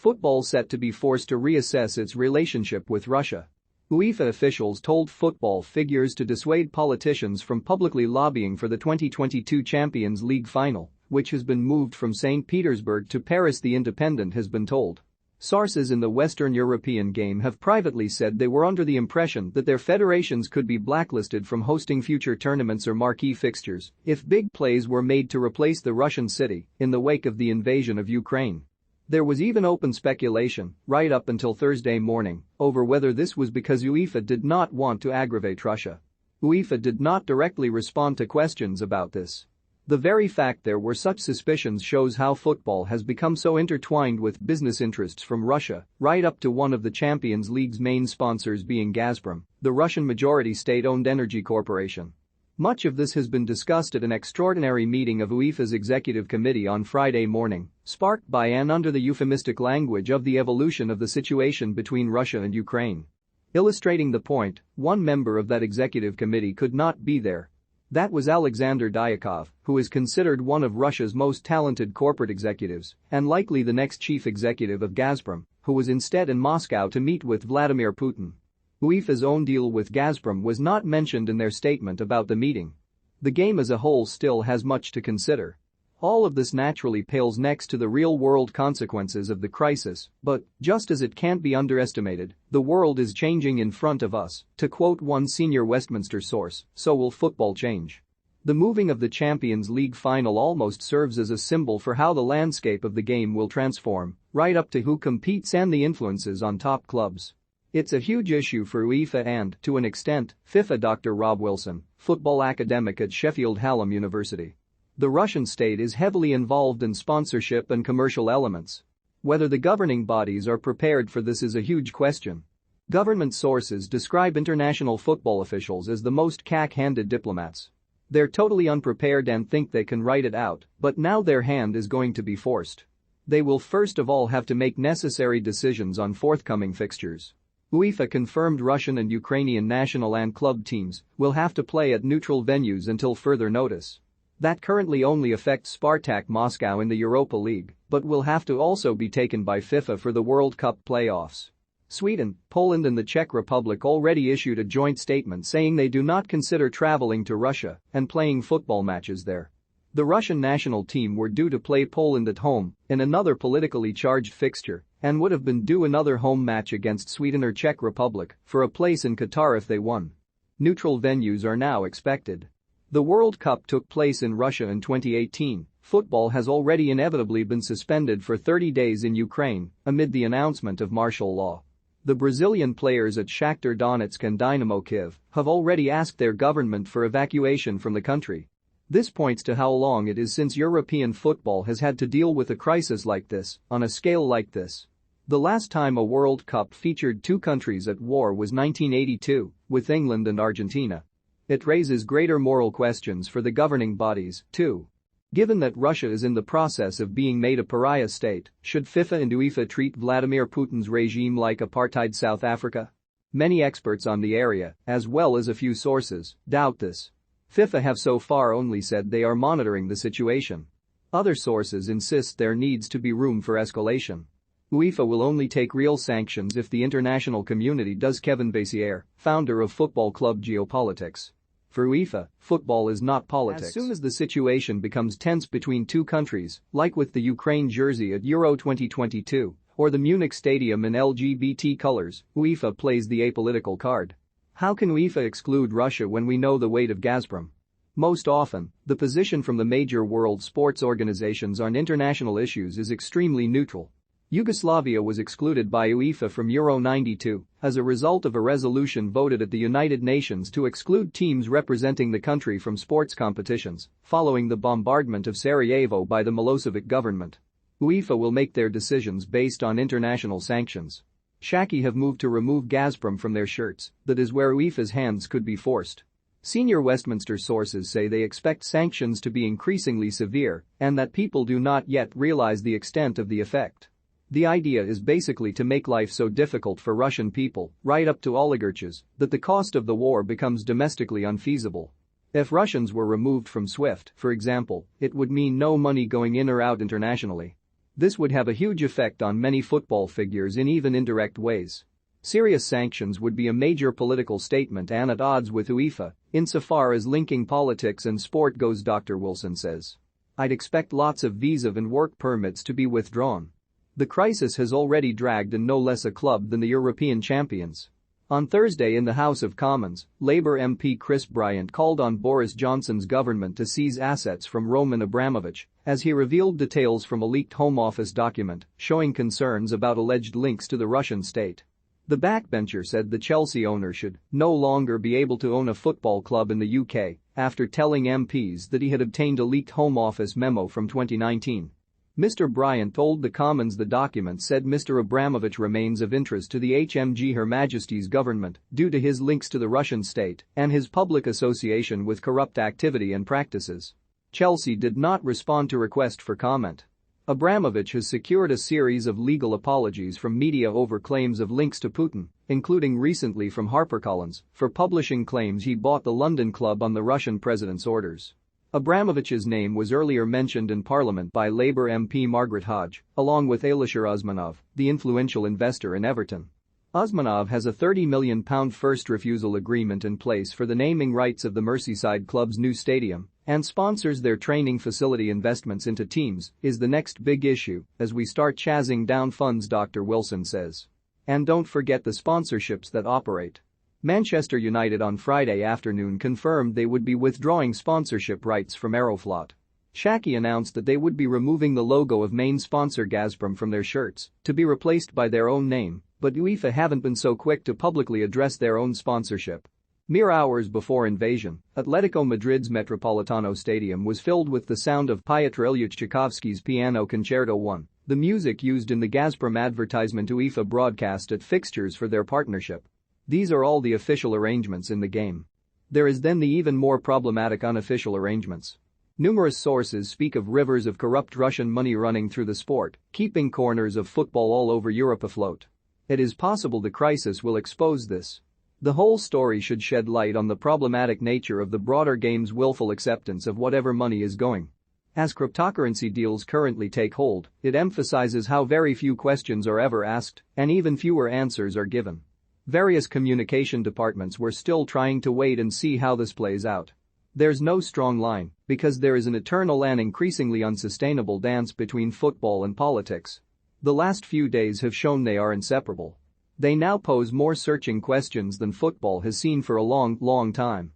football set to be forced to reassess its relationship with Russia. UEFA officials told football figures to dissuade politicians from publicly lobbying for the 2022 Champions League final, which has been moved from St. Petersburg to Paris, The Independent has been told. Sources in the Western European game have privately said they were under the impression that their federations could be blacklisted from hosting future tournaments or marquee fixtures if big plays were made to replace the Russian city in the wake of the invasion of Ukraine. There was even open speculation, right up until Thursday morning, over whether this was because UEFA did not want to aggravate Russia. UEFA did not directly respond to questions about this. The very fact there were such suspicions shows how football has become so intertwined with business interests from Russia, right up to one of the Champions League's main sponsors being Gazprom, the Russian majority state-owned energy corporation. Much of this has been discussed at an extraordinary meeting of UEFA's executive committee on Friday morning, sparked by and under the euphemistic language of the evolution of the situation between Russia and Ukraine. Illustrating the point, one member of that executive committee could not be there. That was Alexander Dyakov, who is considered one of Russia's most talented corporate executives and likely the next chief executive of Gazprom, who was instead in Moscow to meet with Vladimir Putin. UEFA's own deal with Gazprom was not mentioned in their statement about the meeting. The game as a whole still has much to consider. All of this naturally pales next to the real-world consequences of the crisis, but, just as it can't be underestimated, the world is changing in front of us, to quote one senior Westminster source, so will football change. The moving of the Champions League final almost serves as a symbol for how the landscape of the game will transform, right up to who competes and the influences on top clubs. It's a huge issue for UEFA and, to an extent, FIFA. Dr. Rob Wilson, football academic at Sheffield Hallam University. The Russian state is heavily involved in sponsorship and commercial elements. Whether the governing bodies are prepared for this is a huge question. Government sources describe international football officials as the most cack-handed diplomats. They're totally unprepared and think they can write it out, but now their hand is going to be forced. They will first of all have to make necessary decisions on forthcoming fixtures. UEFA confirmed Russian and Ukrainian national and club teams will have to play at neutral venues until further notice. That currently only affects Spartak Moscow in the Europa League, but will have to also be taken by FIFA for the World Cup playoffs. Sweden, Poland and the Czech Republic already issued a joint statement saying they do not consider traveling to Russia and playing football matches there. The Russian national team were due to play Poland at home in another politically charged fixture and would have been due another home match against Sweden or Czech Republic for a place in Qatar if they won. Neutral venues are now expected. The World Cup took place in Russia in 2018. Football has already inevitably been suspended for 30 days in Ukraine amid the announcement of martial law. The Brazilian players at Shakhtar Donetsk and Dynamo Kyiv have already asked their government for evacuation from the country. This points to how long it is since European football has had to deal with a crisis like this, on a scale like this. The last time a World Cup featured two countries at war was 1982, with England and Argentina. It raises greater moral questions for the governing bodies, too. Given that Russia is in the process of being made a pariah state, should FIFA and UEFA treat Vladimir Putin's regime like apartheid South Africa? Many experts on the area, as well as a few sources, doubt this. FIFA have so far only said they are monitoring the situation. Other sources insist there needs to be room for escalation. UEFA will only take real sanctions if the international community does. Kevin Bassier, founder of football club Geopolitics. For UEFA, football is not politics. As soon as the situation becomes tense between two countries, like with the Ukraine jersey at Euro 2022 or the Munich stadium in LGBT colors, UEFA plays the apolitical card. How can UEFA exclude Russia when we know the weight of Gazprom? Most often, the position from the major world sports organizations on international issues is extremely neutral. Yugoslavia was excluded by UEFA from Euro 92 as a result of a resolution voted at the United Nations to exclude teams representing the country from sports competitions following the bombardment of Sarajevo by the Milosevic government. UEFA will make their decisions based on international sanctions. Shaki have moved to remove Gazprom from their shirts, that is where UEFA's hands could be forced. Senior Westminster sources say they expect sanctions to be increasingly severe and that people do not yet realize the extent of the effect. The idea is basically to make life so difficult for Russian people, right up to oligarchs, that the cost of the war becomes domestically unfeasible. If Russians were removed from SWIFT, for example, it would mean no money going in or out internationally. This would have a huge effect on many football figures in even indirect ways. Serious sanctions would be a major political statement and at odds with UEFA, insofar as linking politics and sport goes, Dr. Wilson says. I'd expect lots of visa and work permits to be withdrawn. The crisis has already dragged in no less a club than the European champions. On Thursday in the House of Commons, Labour MP Chris Bryant called on Boris Johnson's government to seize assets from Roman Abramovich as he revealed details from a leaked Home Office document showing concerns about alleged links to the Russian state. The backbencher said the Chelsea owner should no longer be able to own a football club in the UK after telling MPs that he had obtained a leaked Home Office memo from 2019. Mr. Bryant told the Commons the document said Mr. Abramovich remains of interest to the HMG Her Majesty's government due to his links to the Russian state and his public association with corrupt activity and practices. Chelsea did not respond to request for comment. Abramovich has secured a series of legal apologies from media over claims of links to Putin, including recently from HarperCollins, for publishing claims he bought the London club on the Russian president's orders. Abramovich's name was earlier mentioned in Parliament by Labour MP Margaret Hodge, along with Alisher Usmanov, the influential investor in Everton. Usmanov has a £30 million first refusal agreement in place for the naming rights of the Merseyside club's new stadium and sponsors their training facility. Investments into teams is the next big issue as we start chasing down funds, Dr. Wilson says. And don't forget the sponsorships that operate. Manchester United on Friday afternoon confirmed they would be withdrawing sponsorship rights from Aeroflot. Shaki announced that they would be removing the logo of main sponsor Gazprom from their shirts to be replaced by their own name, but UEFA haven't been so quick to publicly address their own sponsorship. Mere hours before invasion, Atletico Madrid's Metropolitano Stadium was filled with the sound of Piotr Ilyich Tchaikovsky's Piano Concerto 1, the music used in the Gazprom advertisement UEFA broadcast at fixtures for their partnership. These are all the official arrangements in the game. There is then the even more problematic unofficial arrangements. Numerous sources speak of rivers of corrupt Russian money running through the sport, keeping corners of football all over Europe afloat. It is possible the crisis will expose this. The whole story should shed light on the problematic nature of the broader game's willful acceptance of whatever money is going. As cryptocurrency deals currently take hold, it emphasizes how very few questions are ever asked and even fewer answers are given. Various communication departments were still trying to wait and see how this plays out. There's no strong line because there is an eternal and increasingly unsustainable dance between football and politics. The last few days have shown they are inseparable. They now pose more searching questions than football has seen for a long time.